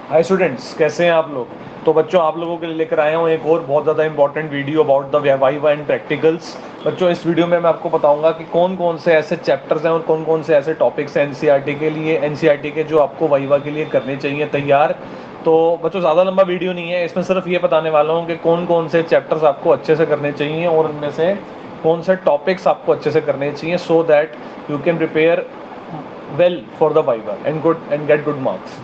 Hi students, कैसे हैं आप लोग। तो बच्चों, आप लोगों के लिए लेकर आया हूँ एक और बहुत ज़्यादा important video about the viva and practicals. बच्चों, इस वीडियो में मैं आपको बताऊंगा कि कौन कौन से ऐसे चैप्टर्स हैं और कौन कौन से ऐसे टॉपिक्स हैं एनसीईआरटी के लिए, एनसीईआरटी के जो आपको वाइवा के लिए करने चाहिए तैयार। तो बच्चों, ज़्यादा लंबा वीडियो नहीं है, इसमें सिर्फ ये बताने वाला हूँ कि कौन कौन से चैप्टर्स आपको अच्छे से करने चाहिए और उनमें से कौन से टॉपिक्स आपको अच्छे से करने चाहिए, so that you can prepare well for the viva and get good marks.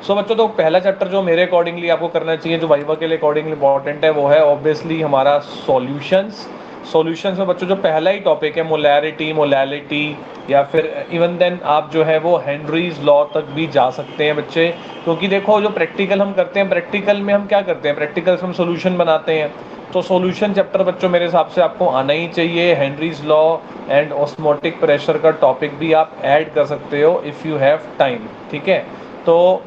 So बच्चों, तो पहला चैप्टर जो मेरे अकॉर्डिंगली आपको करना चाहिए, जो वाइवा के लिए अकॉर्डिंगली इंपॉर्टेंट है, वो है ऑब्वियसली हमारा सॉल्यूशंस। सॉल्यूशंस में बच्चों जो पहला ही टॉपिक है मोलैरिटी, मोलैलिटी, या फिर इवन देन आप जो है वो हेनरीज लॉ तक भी जा सकते हैं बच्चे। क्योंकि देखो, जो प्रैक्टिकल हम करते हैं, प्रैक्टिकल में हम क्या करते हैं, प्रैक्टिकल से हम सोल्यूशन बनाते हैं। तो सॉल्यूशन चैप्टर बच्चों मेरे हिसाब से आपको आना ही चाहिए। Henry's law and osmotic pressure का टॉपिक भी आप ऐड कर सकते हो इफ़ यू हैव टाइम। ठीक है, तो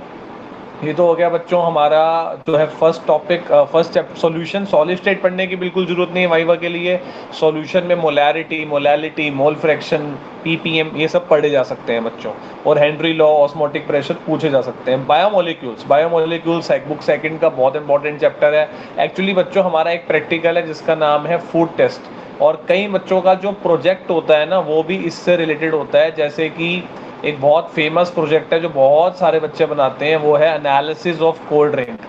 ये तो हो गया बच्चों हमारा जो है first topic, first chapter solution. Solid state पढ़ने की बिल्कुल जरूरत नहीं है वाइवा के लिए। सॉल्यूशन में molarity, molality, mole fraction, ppm, ये सब पढ़े जा सकते हैं बच्चों। और हेनरी लॉ, ऑस्मोटिक प्रेशर पूछे जा सकते हैं। बायोमोलिक्यूल्स, बायोमोलिक्यूल्स बुक सेकंड का बहुत इंपॉर्टेंट चैप्टर है। एक्चुअली बच्चों हमारा एक प्रैक्टिकल है जिसका नाम है फूड टेस्ट, और कई बच्चों का जो प्रोजेक्ट होता है ना, वो भी इससे रिलेटेड होता है। जैसे कि एक बहुत फेमस प्रोजेक्ट है जो बहुत सारे बच्चे बनाते हैं, वो है एनालिसिस ऑफ कोल्ड ड्रिंक।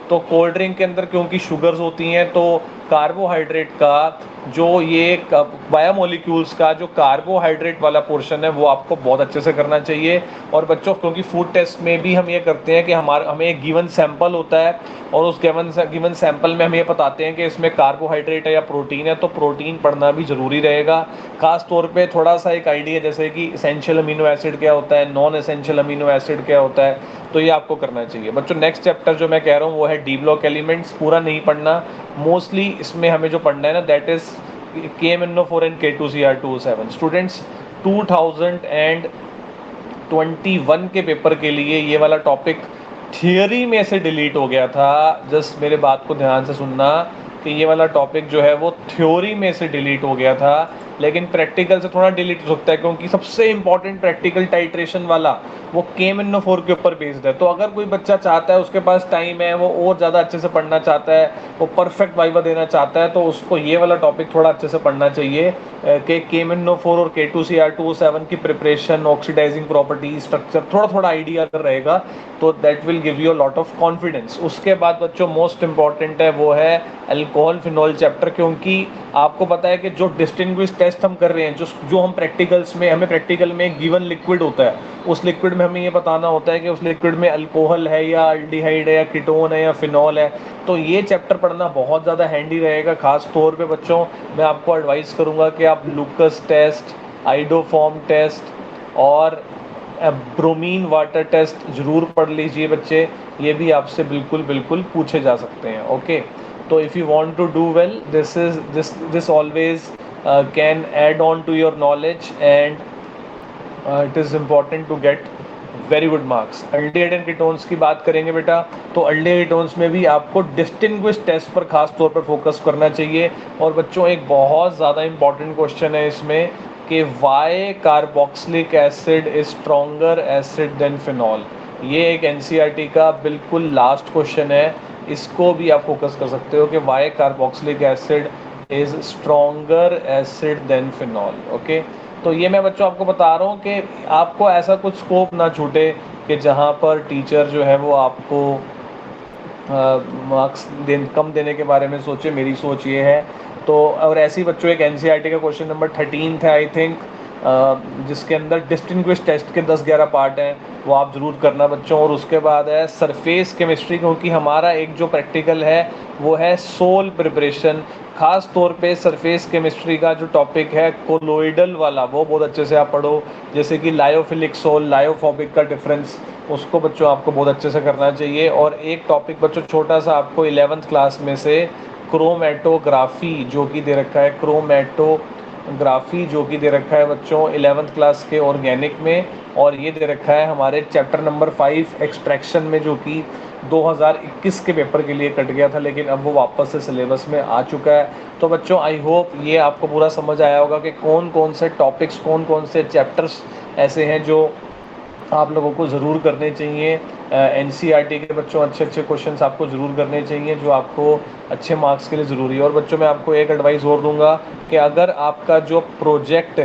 तो कोल्ड ड्रिंक के अंदर क्योंकि शुगर्स होती हैं, तो कार्बोहाइड्रेट का जो ये बायोमोलिक्यूल्स का जो कार्बोहाइड्रेट वाला पोर्शन है, वो आपको बहुत अच्छे से करना चाहिए। और बच्चों, क्योंकि फूड टेस्ट में भी हम ये करते हैं कि हमें एक गिवन सैंपल होता है, और उस गिवन सैंपल में हम ये बताते हैं कि इसमें कार्बोहाइड्रेट है या प्रोटीन है, तो प्रोटीन पढ़ना भी ज़रूरी रहेगा। खास तौर पे थोड़ा सा एक आइडिया, जैसे कि एसेंशियल अमीनो एसिड क्या होता है, नॉन एसेंशियल अमीनो एसिड क्या होता है, तो ये आपको करना चाहिए बच्चों। नेक्स्ट चैप्टर जो मैं कह रहा हूँ वो है डी ब्लॉक एलिमेंट्स। पूरा नहीं पढ़ना, मोस्टली इसमें हमें जो पढ़ना है ना, that is KMNO4 and K2Cr2O7। Students, 2021 के पेपर के लिए ये वाला टॉपिक थियरी में से डिलीट हो गया था। जस्ट मेरे बात को ध्यान से सुनना कि ये वाला टॉपिक जो है वो थ्योरी में से डिलीट हो गया था, लेकिन प्रैक्टिकल से थोड़ा डिलीट हो सकता है, क्योंकि सबसे इंपॉर्टेंट प्रैक्टिकल टाइट्रेशन वाला वो KMNO4 के ऊपर बेस्ड है। तो अगर कोई बच्चा चाहता है, उसके पास टाइम है, वो और ज़्यादा अच्छे से पढ़ना चाहता है, वो परफेक्ट वाइवा देना चाहता है, तो उसको ये वाला टॉपिक थोड़ा अच्छे से पढ़ना चाहिए कि KMNO4 और K2Cr2O7 की प्रिपरेशन, ऑक्सीडाइजिंग प्रॉपर्टी, स्ट्रक्चर, थोड़ा थोड़ा आइडिया अगर रहेगा तो that will give you a lot of confidence. उसके बाद बच्चों मोस्ट इंपॉर्टेंट है वो है अल्कोहल फिनॉल चैप्टर। क्योंकि आपको पता है कि जो डिस्टिंग्विश टेस्ट हम कर रहे हैं, जो हम प्रैक्टिकल्स में, हमें प्रैक्टिकल में एक गिवन लिक्विड होता है, उस लिक्विड में हमें ये बताना होता है कि उस लिक्विड में अल्कोहल है या अल्डिहाइड है या कीटोन है या फिनॉल है। तो ये चैप्टर पढ़ना बहुत ज़्यादा हैंडी रहेगा। खास तौर पे बच्चों मैं आपको एडवाइस करूँगा कि आप लूकस टेस्ट, आइडोफॉर्म टेस्ट और ब्रोमीन वाटर टेस्ट ज़रूर पढ़ लीजिए बच्चे। ये भी आपसे बिल्कुल बिल्कुल पूछे जा सकते हैं। ओके, तो if you want to do well, this always can add on to your knowledge, and it is important to get very good marks. Aldehyde and ketones की बात करेंगे बेटा, तो अल्डिहाइड कीटोन्स में भी आपको डिस्टिंग्विश टेस्ट पर खास तौर पर फोकस करना चाहिए। और बच्चों एक बहुत ज़्यादा इंपॉर्टेंट क्वेश्चन है इसमें कि why carboxylic acid is stronger acid than phenol. ये एक एनसीईआरटी का बिल्कुल लास्ट क्वेश्चन है, इसको भी आप फोकस कर सकते हो कि why carboxylic acid is stronger acid than phenol. Okay, तो ये मैं बच्चों आपको बता रहा हूँ कि आपको ऐसा कुछ स्कोप ना छूटे कि जहाँ पर टीचर जो है वो आपको मार्क्स कम देने के बारे में सोचे। मेरी सोच ये है। तो और ऐसे ही बच्चों एक एनसीईआरटी का क्वेश्चन नंबर 13 है आई थिंक, जिसके अंदर डिस्टिंग्विश टेस्ट के 10-11 पार्ट हैं, वो आप ज़रूर करना बच्चों। और उसके बाद है सरफेस केमिस्ट्री, क्योंकि हमारा एक जो प्रैक्टिकल है वो है सोल प्रिपरेशन। खास तौर पे सरफेस केमिस्ट्री का जो टॉपिक है कोलोइडल वाला, वो बहुत अच्छे से आप पढ़ो। जैसे कि लायोफिलिक सोल, लायोफोबिक का डिफरेंस, उसको बच्चों आपको बहुत अच्छे से करना चाहिए। और एक टॉपिक बच्चों छोटा सा आपको 11th क्लास में से क्रोमेटोग्राफी जो कि दे रखा है, क्रोमेटोग्राफी जो कि दे रखा है बच्चों 11th क्लास के ऑर्गेनिक में, और ये दे रखा है हमारे चैप्टर नंबर 5 एक्सट्रैक्शन में, जो कि 2021 के पेपर के लिए कट गया था, लेकिन अब वो वापस से सिलेबस में आ चुका है। तो बच्चों आई होप ये आपको पूरा समझ आया होगा कि कौन कौन से टॉपिक्स, कौन कौन से चैप्टर्स ऐसे हैं जो आप लोगों को ज़रूर करने चाहिए। एनसीईआरटी के बच्चों अच्छे अच्छे क्वेश्चंस आपको ज़रूर करने चाहिए जो आपको अच्छे मार्क्स के लिए ज़रूरी है। और बच्चों मैं आपको एक एडवाइस और दूंगा कि अगर आपका जो प्रोजेक्ट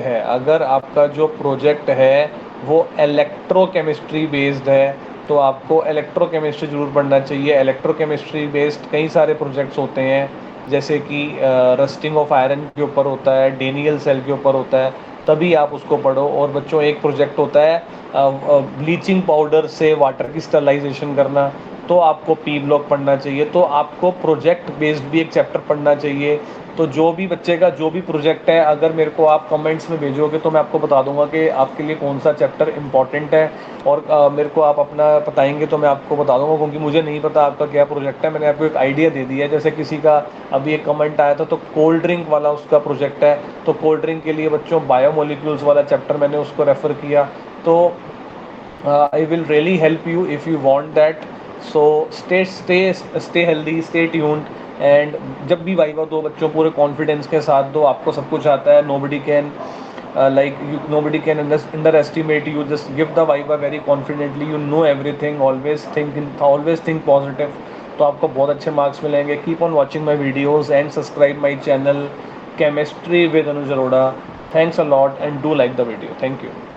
है वो इलेक्ट्रोकेमिस्ट्री बेस्ड है तो आपको इलेक्ट्रोकेमिस्ट्री ज़रूर पढ़ना चाहिए। इलेक्ट्रोकेमिस्ट्री बेस्ड कई सारे प्रोजेक्ट्स होते हैं जैसे कि रस्टिंग ऑफ आयरन के ऊपर होता है, डेनियल सेल के ऊपर होता है, तभी आप उसको पढ़ो। और बच्चों एक प्रोजेक्ट होता है ब्लीचिंग पाउडर से वाटर की स्टरलाइजेशन करना, तो आपको पी ब्लॉक पढ़ना चाहिए। तो आपको प्रोजेक्ट बेस्ड भी एक चैप्टर पढ़ना चाहिए। तो जो भी बच्चे का जो भी प्रोजेक्ट है अगर मेरे को आप कमेंट्स में भेजोगे तो मैं आपको बता दूंगा कि आपके लिए कौन सा चैप्टर इंपॉर्टेंट है। और मेरे को आप अपना बताएंगे तो मैं आपको बता दूंगा, क्योंकि मुझे नहीं पता आपका क्या प्रोजेक्ट है। मैंने आपको एक आइडिया दे दिया है। जैसे किसी का अभी एक कमेंट आया था तो कोल्ड ड्रिंक वाला उसका प्रोजेक्ट है, तो कोल्ड ड्रिंक के लिए बच्चों बायोमोलिक्यूल्स वाला चैप्टर मैंने उसको रेफ़र किया। तो I will really help you if you want that. So stay healthy, stay tuned. And जब भी वाइवा दो बच्चों पूरे कॉन्फिडेंस के साथ दो, आपको सब कुछ आता है। nobody can underestimate you. Just give the viva very confidently. You know everything. Always think positive. तो आपको बहुत अच्छे मार्क्स मिलेंगे। Keep on watching my videos and subscribe my channel Chemistry with Anuj Arora. Thanks a lot and do like the video. Thank you.